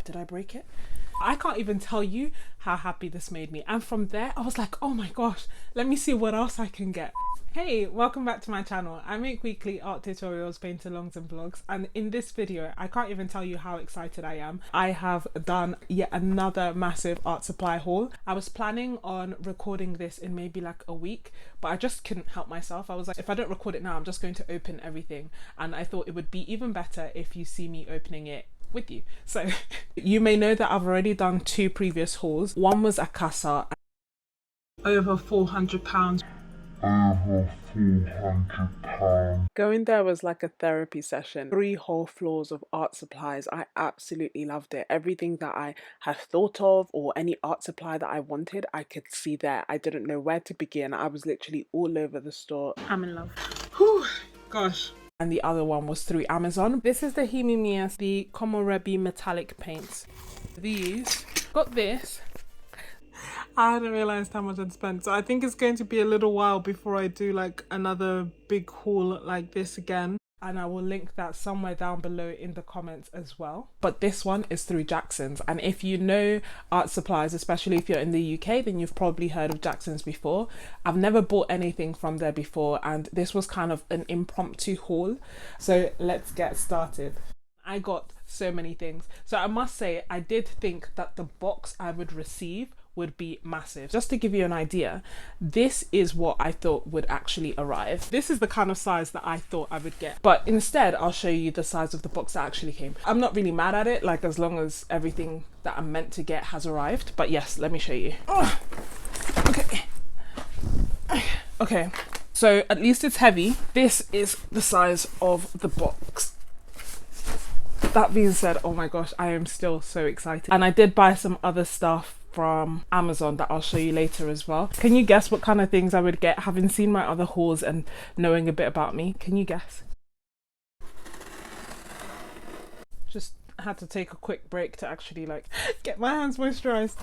did I break it? I can't even tell you how happy this made me. And from there, I was like, oh my gosh, let me see what else I can get. Hey, welcome back to my channel. I make weekly art tutorials, paint-alongs and vlogs, and in this video I can't even tell you how excited I am. I have done yet another massive art supply haul. I was planning on recording this in maybe like a week, but I just couldn't help myself. I was like, if I don't record it now, I'm just going to open everything, and I thought it would be even better if you see me opening it with you. So you may know that I've already done two previous hauls. One was a casa, over £400. Over £400. Going there was like a therapy session. 3 whole floors of art supplies. I absolutely loved it. Everything that I had thought of or any art supply that I wanted, I could see there. I didn't know where to begin. I was literally all over the store. I'm in love. Whew, gosh. And the other one was through Amazon. This is the Himimiya, the Komorebi metallic paints. These, got this. I hadn't realised how much I'd spent, so I think it's going to be a little while before I do like another big haul like this again. And I will link that somewhere down below in the comments as well. But this one is through Jackson's, and if you know art supplies, especially if you're in the UK, then you've probably heard of Jackson's before. I've never bought anything from there before, and this was kind of an impromptu haul. So let's get started. I got so many things. So I must say, I did think that the box I would receive would be massive. Just to give you an idea, this is what I thought would actually arrive. This is the kind of size that I thought I would get, but instead I'll show you the size of the box that actually came. I'm not really mad at it, like as long as everything that I'm meant to get has arrived. But yes, let me show you. Oh, okay, so at least it's heavy. This is the size of the box. That being said, oh my gosh, I am still so excited. And I did buy some other stuff from Amazon that I'll show you later as well. Can you guess what kind of things I would get, having seen my other hauls and knowing a bit about me? Can you guess? Just had to take a quick break to actually like get my hands moisturized.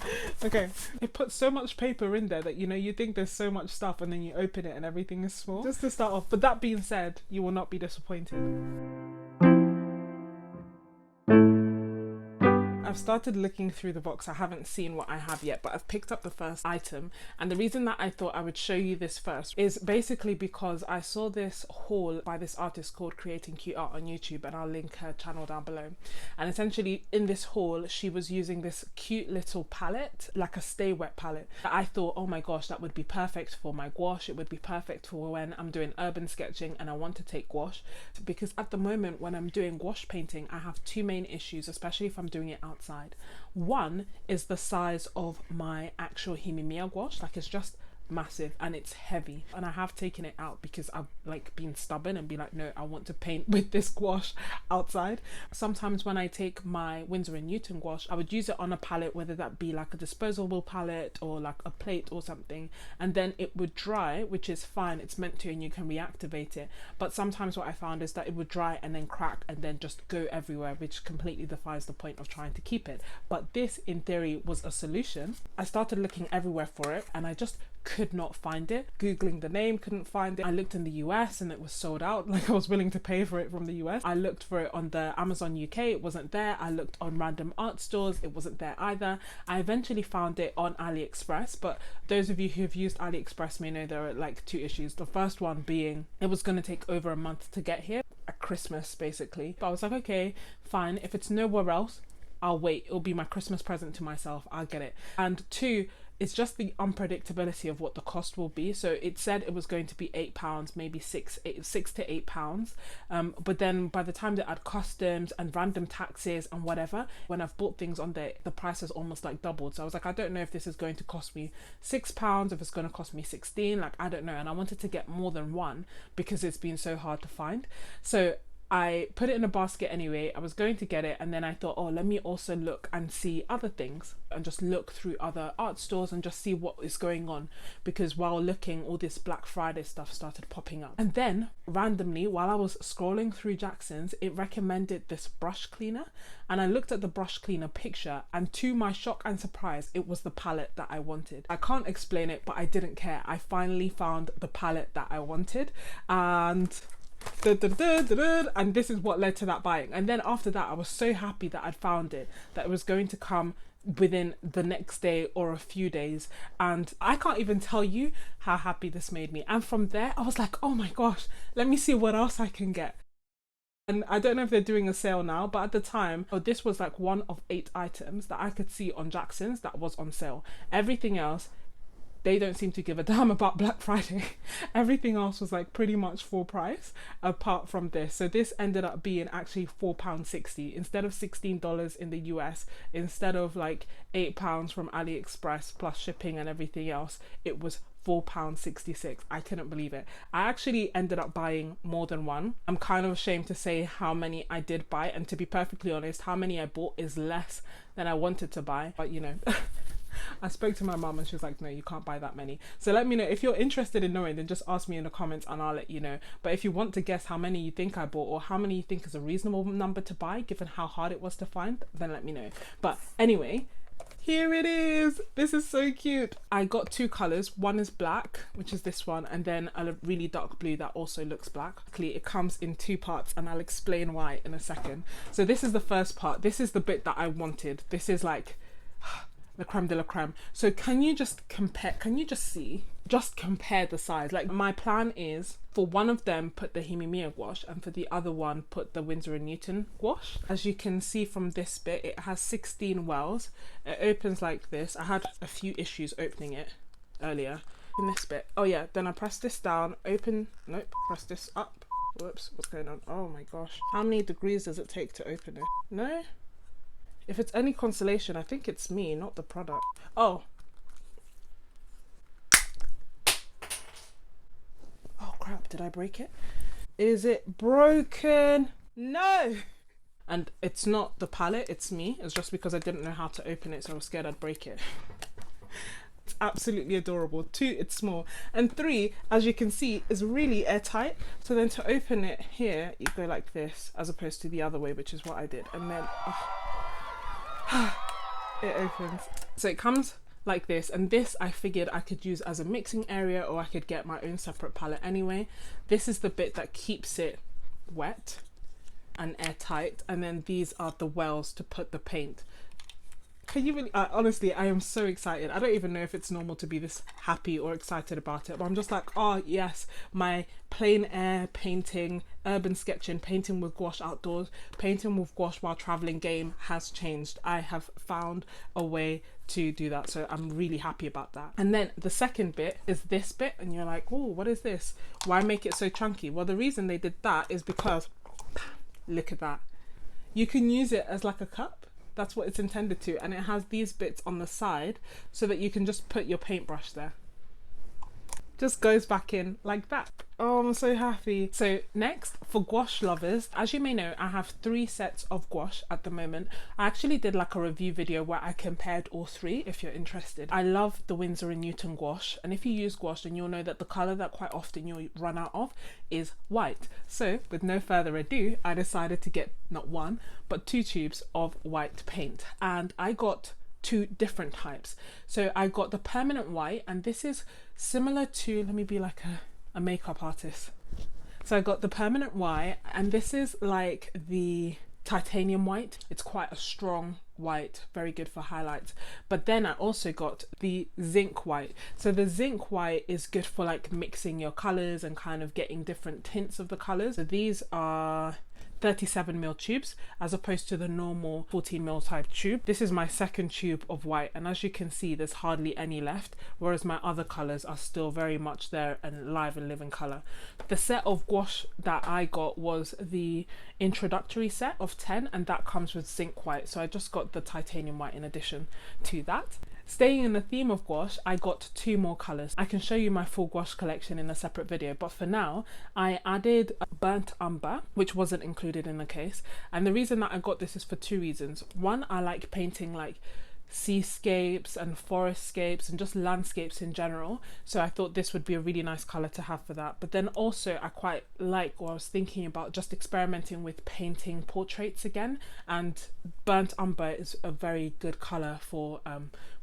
Okay, it puts so much paper in there that, you know, you think there's so much stuff and then you open it and everything is small. Just to start off, but that being said, you will not be disappointed. I've started looking through the box. I haven't seen what I have yet, but I've picked up the first item. And the reason that I thought I would show you this first is basically because I saw this haul by this artist called Creating Cute Art on YouTube, and I'll link her channel down below. And essentially in this haul, she was using this cute little palette, like a stay wet palette. I thought, oh my gosh, that would be perfect for my gouache. It would be perfect for when I'm doing urban sketching and I want to take gouache. Because at the moment when I'm doing gouache painting, I have two main issues, especially if I'm doing it outside. One is the size of my actual Himimiya gouache. Like, it's just massive and it's heavy, and I have taken it out because I've like been stubborn and be like, no, I want to paint with this gouache outside. Sometimes when I take my Winsor & Newton gouache, I would use it on a palette, whether that be like a disposable palette or like a plate or something, and then it would dry, which is fine, it's meant to, and you can reactivate it. But sometimes what I found is that it would dry and then crack and then just go everywhere, which completely defies the point of trying to keep it. But this in theory was a solution. I started looking everywhere for it and I just could not find it. Googling the name, couldn't find it. I looked in the US and it was sold out. Like, I was willing to pay for it from the US. I looked for it on the Amazon UK, it wasn't there. I looked on random art stores, it wasn't there either. I eventually found it on AliExpress, but those of you who have used AliExpress may know there are like two issues. The first one being it was going to take over a month to get here, at Christmas basically. But I was like, okay, fine, if it's nowhere else, I'll wait. It'll be my Christmas present to myself, I'll get it. And two, it's just the unpredictability of what the cost will be. So it said it was going to be £8, maybe six to £8. But then by the time they add customs and random taxes and whatever, when I've bought things on there, the price has almost like doubled. So I was like, I don't know if this is going to cost me £6, if it's going to cost me 16, like I don't know. And I wanted to get more than one because it's been so hard to find. So I put it in a basket anyway. I was going to get it, and then I thought, oh, let me also look and see other things and just look through other art stores and just see what is going on, because while looking, all this Black Friday stuff started popping up. And then randomly, while I was scrolling through Jackson's, it recommended this brush cleaner, and I looked at the brush cleaner picture, and to my shock and surprise, it was the palette that I wanted. I can't explain it, but I didn't care. I finally found the palette that I wanted, and And this is what led to that buying. And then after that, I was so happy that I'd found it, that it was going to come within the next day or a few days. And I can't even tell you how happy this made me. And from there, I was like, oh my gosh, let me see what else I can get. And I don't know if they're doing a sale now, but at the time, this was like one of 8 items that I could see on Jackson's that was on sale. Everything else, they don't seem to give a damn about Black Friday. Everything else was like pretty much full price apart from this. So this ended up being actually £4.60 instead of $16 in the US, instead of like £8 from AliExpress plus shipping and everything else. It was £4.66. I couldn't believe it. I actually ended up buying more than one. I'm kind of ashamed to say how many I did buy, and to be perfectly honest, how many I bought is less than I wanted to buy, but you know. I spoke to my mum and she was like, no, you can't buy that many. So let me know if you're interested in knowing, then just ask me in the comments and I'll let you know. But if you want to guess how many you think I bought, or how many you think is a reasonable number to buy given how hard it was to find, then let me know. But anyway, here it is. This is so cute. I got 2 colors. One is black, which is this one, and then a really dark blue that also looks black. It comes in 2 parts and I'll explain why in a second. So this is the first part. This is the bit that I wanted. This is like the creme de la creme. So can you just compare, just compare the size? Like, my plan is for one of them put the Himimiya gouache, and for the other one put the Winsor & Newton gouache. As you can see from this bit, it has 16 wells. It opens like this. I had a few issues opening it earlier. In this bit, oh yeah, then I press this down, open, nope, press this up. Whoops, what's going on? Oh my gosh, how many degrees does it take to open it? No? If it's any consolation, I think it's me, not the product. Oh. Oh crap, did I break it? Is it broken? No! And it's not the palette, it's me. It's just because I didn't know how to open it, so I was scared I'd break it. It's absolutely adorable. 2, it's small. And 3, as you can see, is really airtight. So then to open it here, you go like this, as opposed to the other way, which is what I did. And then, it opens. So it comes like this, and this I figured I could use as a mixing area, or I could get my own separate palette anyway. This is the bit that keeps it wet and airtight, and then these are the wells to put the paint. Can you really, honestly, I am so excited. I don't even know if it's normal to be this happy or excited about it, but I'm just like, oh yes, my plein air painting, urban sketching, painting with gouache outdoors, painting with gouache while traveling game has changed. I have found a way to do that, so I'm really happy about that. And then the second bit is this bit, and you're like, oh, what is this? Why make it so chunky? Well, the reason they did that is because, look at that. You can use it as like a cup. That's what it's intended to, and it has these bits on the side so that you can just put your paintbrush there. Just goes back in like that. Oh, I'm so happy. So next, for gouache lovers, as you may know, I have 3 sets of gouache at the moment. I actually did like a review video where I compared all 3 if you're interested. I love the Winsor & Newton gouache, and if you use gouache, then you'll know that the colour that quite often you'll run out of is white. So with no further ado, I decided to get not 1 but 2 tubes of white paint, and I got 2 different types. So I got the permanent white, and this is similar to, let me be like a makeup artist. So I got the permanent white, and this is like the titanium white. It's quite a strong white, very good for highlights. But then I also got the zinc white. So the zinc white is good for like mixing your colors and kind of getting different tints of the colors. So these are 37mm tubes as opposed to the normal 14mm type tube. This is my second tube of white, and as you can see, there's hardly any left, whereas my other colors are still very much there and live and live in color. The set of gouache that I got was the introductory set of 10, and that comes with zinc white, so I just got the titanium white in addition to that. Staying in the theme of gouache, I got 2 more colors. I can show you my full gouache collection in a separate video, but for now I added burnt umber, which wasn't included in the case, and the reason that I got this is for 2 reasons. One, I like painting like seascapes and forestscapes and just landscapes in general, so I thought this would be a really nice color to have for that. But then also I quite like, or I was thinking about just experimenting with painting portraits again, and burnt umber is a very good color for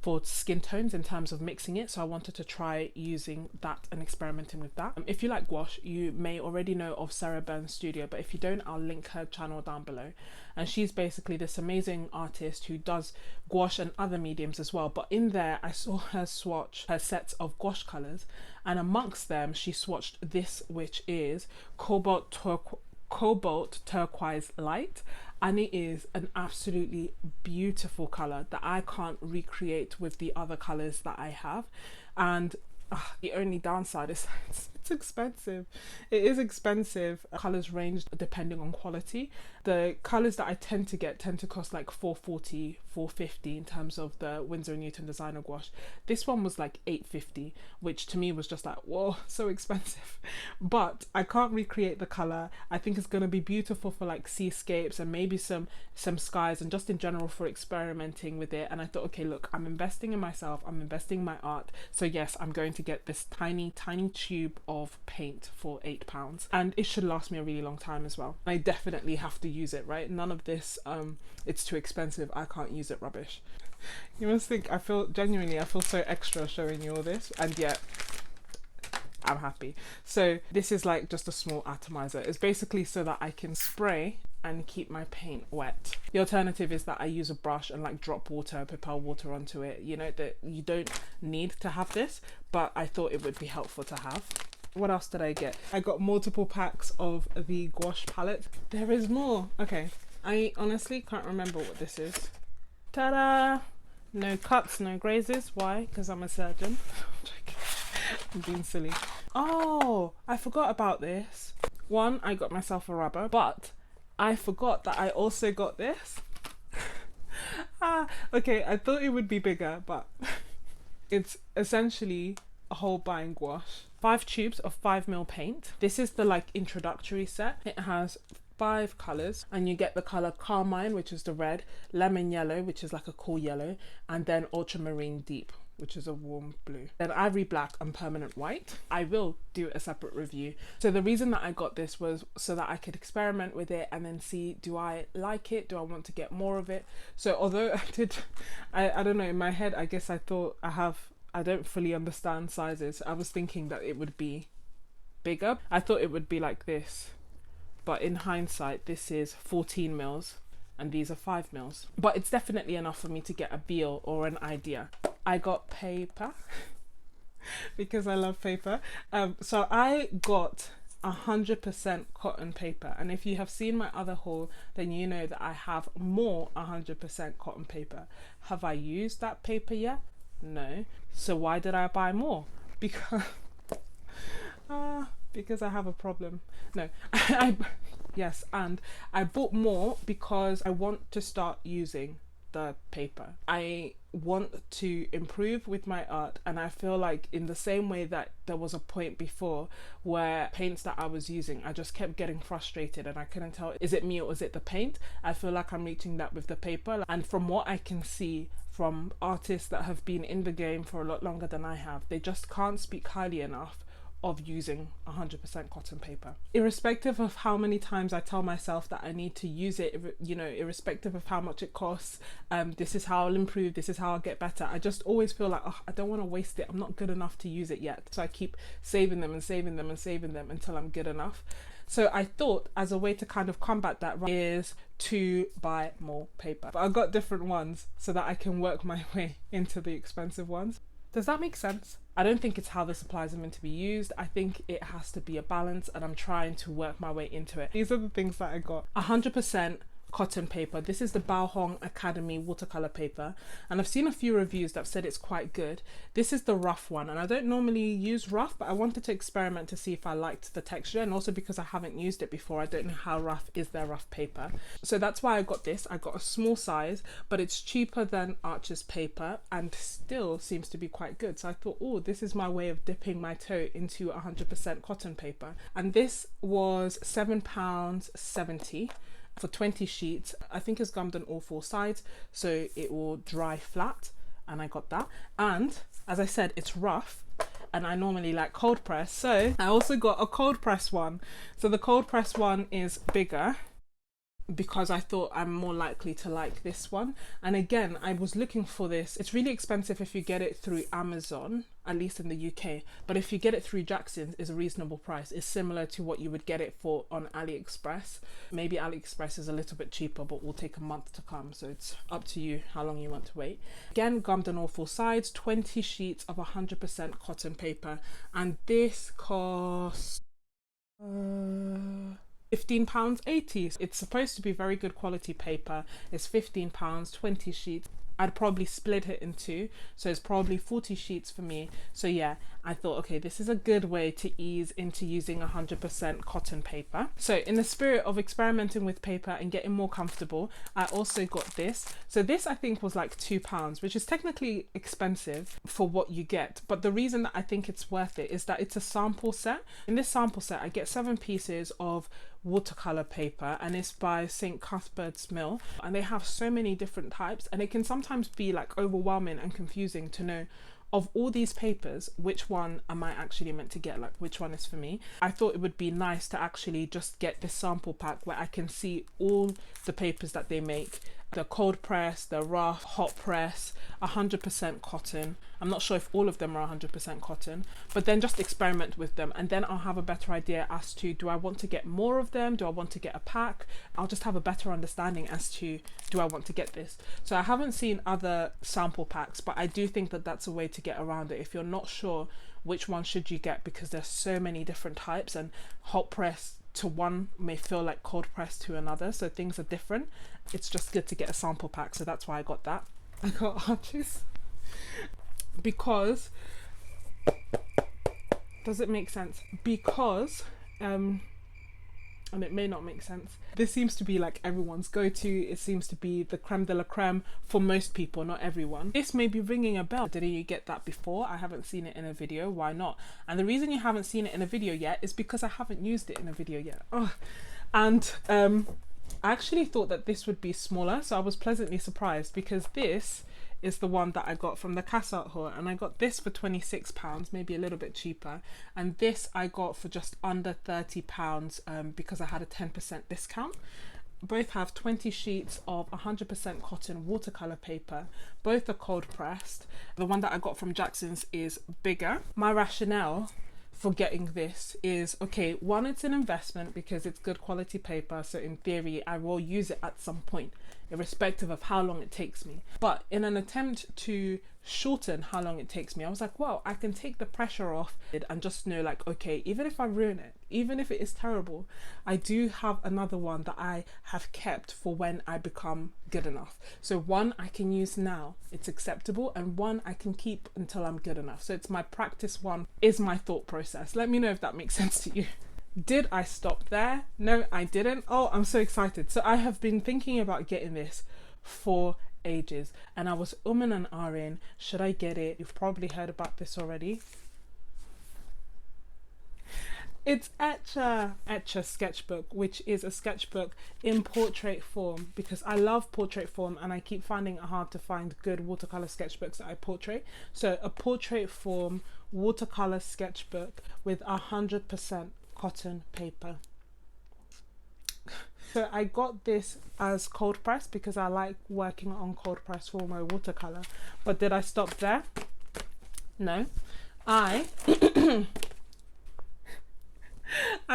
for skin tones in terms of mixing it, so I wanted to try using that and experimenting with that. If you like gouache, you may already know of Sarah Burns Studio, but if you don't, I'll link her channel down below. And she's basically this amazing artist who does gouache and other mediums as well. But in there, I saw her swatch her sets of gouache colors, and amongst them, she swatched this, which is Cobalt Turquoise Light, and it is an absolutely beautiful color that I can't recreate with the other colors that I have. And the only downside is it's expensive. It is expensive. Colors range depending on quality. The colors that I tend to cost like $440, $450 in terms of the Winsor & Newton designer gouache. This one was like $850, which to me was just like, whoa, so expensive. But I can't recreate the color. I think it's going to be beautiful for like seascapes and maybe some skies, and just in general for experimenting with it. And I thought, okay, look, I'm investing in myself, I'm investing in my art, so yes, I'm going to get this tiny tube of paint for £8, and it should last me a really long time as well. I definitely have to use it, right? None of this it's too expensive, I can't use it rubbish. You must think I feel so extra showing you all this, and yet I'm happy. So this is like just a small atomizer. It's basically so that I can spray and keep my paint wet. The alternative is that I use a brush and like drop water, propel water onto it. You know, that you don't need to have this, but I thought it would be helpful to have. What else did I get? I got multiple packs of the gouache palette. There is more. Okay, I honestly can't remember what this is. Ta-da! No cuts, no grazes. Why? Because I'm a surgeon. I'm being silly. Oh, I forgot about this. One, I got myself a rubber, but I forgot that I also got this. Okay, I thought it would be bigger, but it's essentially a whole buying gouache. 5 tubes of 5mm paint. This is the like introductory set. It has 5 colors, and you get the color Carmine, which is the red, Lemon Yellow, which is like a cool yellow, and then Ultramarine Deep, which is a warm blue. Then Ivory Black and Permanent White. I will do a separate review. So the reason that I got this was so that I could experiment with it and then see, do I like it? Do I want to get more of it? So although I don't know, in my head, I guess I thought I don't fully understand sizes. I was thinking that it would be bigger. I thought it would be like this, but in hindsight, this is 14mm and these are 5mm. But it's definitely enough for me to get a feel or an idea. I got paper because I love paper. So I got 100% cotton paper, and if you have seen my other haul, then you know that I have more 100% cotton paper. Have I used that paper yet? No. So why did I buy more? Because I have a problem. No, yes, and I bought more because I want to start using the paper. I want to improve with my art, and I feel like in the same way that there was a point before where paints that I was using, I just kept getting frustrated and I couldn't tell, is it me or is it the paint? I feel like I'm reaching that with the paper, and from what I can see from artists that have been in the game for a lot longer than I have, they just can't speak highly enough of using 100% cotton paper. Irrespective of how many times I tell myself that I need to use it, you know, irrespective of how much it costs, this is how I'll improve, this is how I'll get better, I just always feel like, oh, I don't want to waste it, I'm not good enough to use it yet. So I keep saving them and saving them and saving them until I'm good enough. So I thought as a way to kind of combat that is to buy more paper. But I've got different ones so that I can work my way into the expensive ones. Does that make sense? I don't think it's how the supplies are meant to be used. I think it has to be a balance, and I'm trying to work my way into it. These are the things that I got. 100% cotton paper. This is the Bao Hong Academy watercolor paper, and I've seen a few reviews that have said it's quite good. This is the rough one, and I don't normally use rough, but I wanted to experiment to see if I liked the texture, and also because I haven't used it before, I don't know how rough is their rough paper. So that's why I got this. I got a small size, but it's cheaper than Archer's paper and still seems to be quite good. So I thought, oh, this is my way of dipping my toe into 100% cotton paper, and this was £7.70 for 20 sheets. I think it's gummed on all 4 sides, so it will dry flat, and I got that. And as I said, it's rough, and I normally like cold press, so I also got a cold press one. So the cold press one is bigger, because I thought I'm more likely to like this one. And again, I was looking for this. It's really expensive if you get it through Amazon, at least in the UK, but if you get it through Jackson's, it's a reasonable price. It's similar to what you would get it for on AliExpress. Maybe AliExpress is a little bit cheaper, but will take a month to come, so it's up to you how long you want to wait. Again, gummed on all four sides, 20 sheets of 100% cotton paper, and this costs £15.80. It's supposed to be very good quality paper. It's £15, 20 sheets. I'd probably split it in two, so it's probably 40 sheets for me. So yeah, I thought, okay, this is a good way to ease into using 100% cotton paper. So in the spirit of experimenting with paper and getting more comfortable, I also got this. So this I think was like £2, which is technically expensive for what you get. But the reason that I think it's worth it is that it's a sample set. In this sample set, I get 7 pieces of watercolor paper, and it's by St. Cuthbert's Mill, and they have so many different types, and it can sometimes be like overwhelming and confusing to know of all these papers which one am I actually meant to get, like which one is for me. I thought it would be nice to actually just get this sample pack where I can see all the papers that they make, the cold press, the rough, hot press, 100% cotton. I'm not sure if all of them are 100% cotton, but then just experiment with them, and then I'll have a better idea as to, do I want to get more of them? Do I want to get a pack? I'll just have a better understanding as to, do I want to get this? So I haven't seen other sample packs, but I do think that that's a way to get around it if you're not sure which one should you get, because there's so many different types, and hot press to one may feel like cold press to another, so things are different. It's just good to get a sample pack, so that's why I got that. I got arches because, does it make sense? Because and it may not make sense, this seems to be like everyone's go-to. It seems to be the creme de la creme for most people, not everyone. This may be ringing a bell. Didn't you get that before? I haven't seen it in a video. Why not? And the reason you haven't seen it in a video yet is because I haven't used it in a video yet. Oh. And I actually thought that this would be smaller, so I was pleasantly surprised, because this is the one that I got from the Cassart haul, and I got this for £26, maybe a little bit cheaper, and this I got for just under £30 because I had a 10% discount. Both have 20 sheets of 100% cotton watercolor paper. Both are cold pressed. The one that I got from Jackson's is bigger. My rationale for getting this is, okay, one, it's an investment because it's good quality paper, so in theory I will use it at some point, irrespective of how long it takes me. But in an attempt to shorten how long it takes me, I was like, well, I can take the pressure off it and just know, like, okay, even if I ruin it, even if it is terrible, I do have another one that I have kept for when I become good enough. So one I can use now, it's acceptable, and one I can keep until I'm good enough. So it's my practice one, is my thought process. Let me know if that makes sense to you. Did I stop there? No, I didn't. Oh, I'm so excited. So I have been thinking about getting this for ages, and I was and ahhing, should I get it? You've probably heard about this already. It's Etcher sketchbook, which is a sketchbook in portrait form, because I love portrait form and I keep finding it hard to find good watercolor sketchbooks that I portrait. So a portrait form watercolor sketchbook with 100% cotton paper. So I got this as cold press because I like working on cold press for my watercolor. But did I stop there? No. I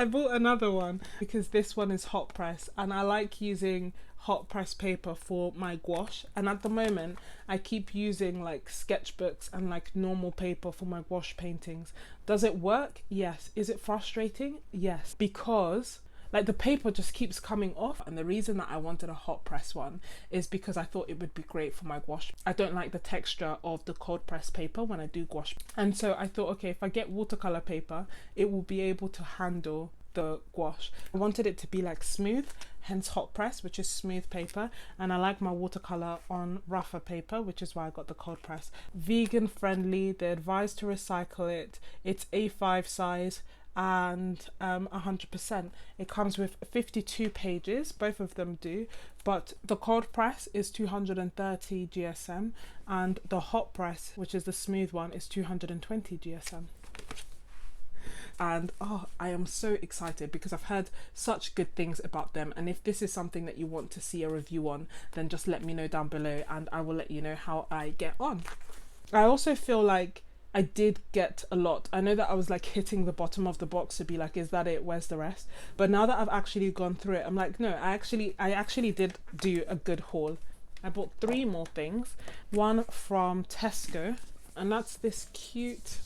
bought another one because this one is hot press, and I like using hot press paper for my gouache, and at the moment I keep using like sketchbooks and like normal paper for my gouache paintings. Does it work? Yes. Is it frustrating? Yes, because like the paper just keeps coming off, and the reason that I wanted a hot press one is because I thought it would be great for my gouache. I don't like the texture of the cold press paper when I do gouache, and so I thought, okay, if I get watercolor paper, it will be able to handle the gouache. I wanted it to be like smooth, hence hot press, which is smooth paper, and I like my watercolor on rougher paper, which is why I got the cold press. Vegan friendly, they advise to recycle it. It's A5 size and 100%. It comes with 52 pages, both of them do, but the cold press is 230 GSM and the hot press, which is the smooth one, is 220 GSM. and oh, I am so excited because I've heard such good things about them, and if this is something that you want to see a review on, then just let me know down below and I will let you know how I get on. I also feel like I did get a lot. I know that I was like hitting the bottom of the box to be like, is that it? Where's the rest? But now that I've actually gone through it, I'm like, no, I actually did do a good haul. I bought 3 more things. One from Tesco, and that's this cute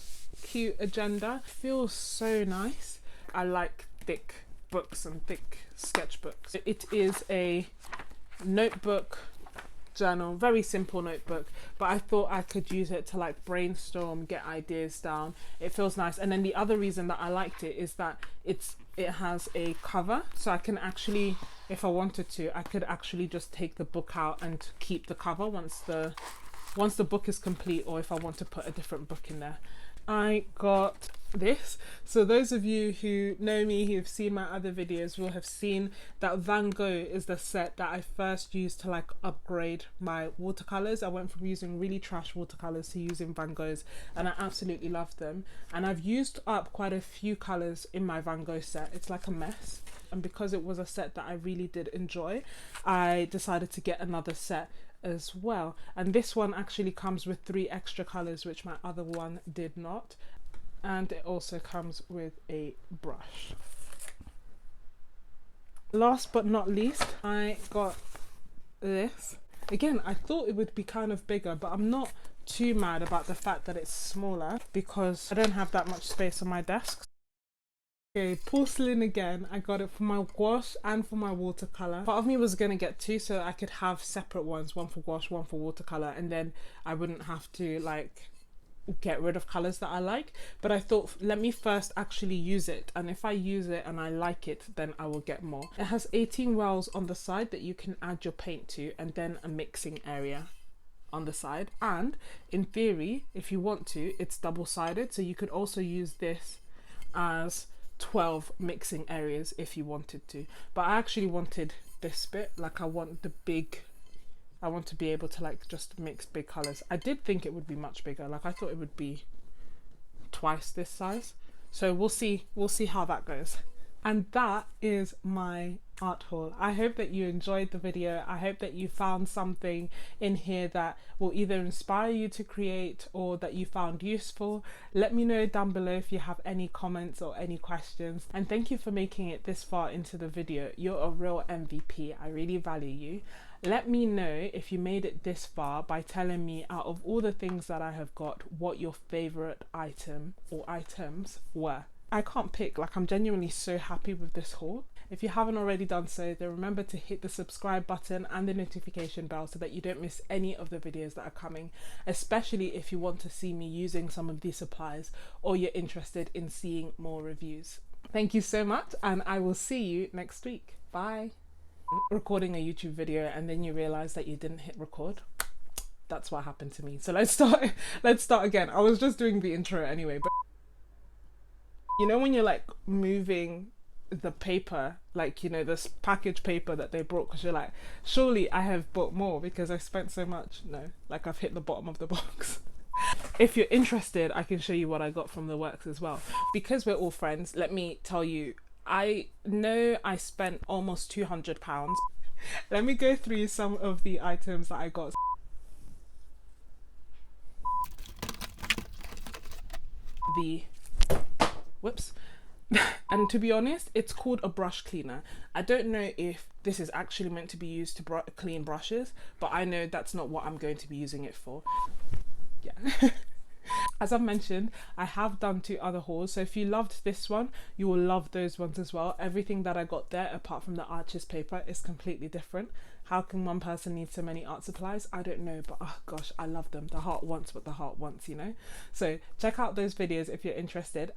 agenda. Feels so nice. I like thick books and thick sketchbooks. It is a notebook journal, very simple notebook, but I thought I could use it to like brainstorm, get ideas down. It feels nice. And then the other reason that I liked it is that it has a cover, so I can actually, if I wanted to, I could actually just take the book out and keep the cover once the book is complete, or if I want to put a different book in there. I got this. So those of you who know me, who've seen my other videos, will have seen that Van Gogh is the set that I first used to like upgrade my watercolors. I went from using really trash watercolors to using Van Goghs, and I absolutely love them. And I've used up quite a few colors in my Van Gogh set. It's like a mess. And because it was a set that I really did enjoy, I decided to get another set as well. And this one actually comes with 3 extra colors, which my other one did not. And it also comes with a brush. Last but not least, I got this. Again, I thought it would be kind of bigger, but I'm not too mad about the fact that it's smaller because I don't have that much space on my desk. Okay, porcelain again. I got it for my gouache and for my watercolor. Part of me was gonna get 2 so I could have separate ones, one for gouache, one for watercolor, and then I wouldn't have to like get rid of colors that I like. But I thought, let me first actually use it, and if I use it and I like it, then I will get more. It has 18 wells on the side that you can add your paint to, and then a mixing area on the side. And in theory, if you want to, it's double-sided, so you could also use this as 12 mixing areas if you wanted to. But I actually wanted this bit, like I want to be able to like just mix big colors. I did think it would be much bigger, like I thought it would be twice this size, so we'll see how that goes. And that is my art haul. I hope that you enjoyed the video. I hope that you found something in here that will either inspire you to create or that you found useful. Let me know down below if you have any comments or any questions. And thank you for making it this far into the video. You're a real MVP. I really value you. Let me know if you made it this far by telling me, out of all the things that I have got, what your favorite item or items were. I can't pick, like I'm genuinely so happy with this haul. If you haven't already done so, then remember to hit the subscribe button and the notification bell so that you don't miss any of the videos that are coming, especially if you want to see me using some of these supplies or you're interested in seeing more reviews. Thank you so much, and I will see you next week. Bye. Recording a YouTube video and then you realize that you didn't hit record. That's what happened to me. So let's start again. I was just doing the intro anyway, but you know when you're like moving the paper, like, you know, this package paper that they brought, because you're like, surely I have bought more because I spent so much. No, like I've hit the bottom of the box. If you're interested, I can show you what I got from the works as well. Because we're all friends, let me tell you, I know I spent almost £200. Let me go through some of the items that I got. Whoops. And to be honest, it's called a brush cleaner. I don't know if this is actually meant to be used to clean brushes, but I know that's not what I'm going to be using it for. Yeah. As I've mentioned, I have done 2 other hauls, so if you loved this one, you will love those ones as well. Everything that I got there, apart from the Arches paper, is completely different. How can one person need so many art supplies? I don't know, but oh gosh, I love them. The heart wants what the heart wants, you know? So check out those videos if you're interested.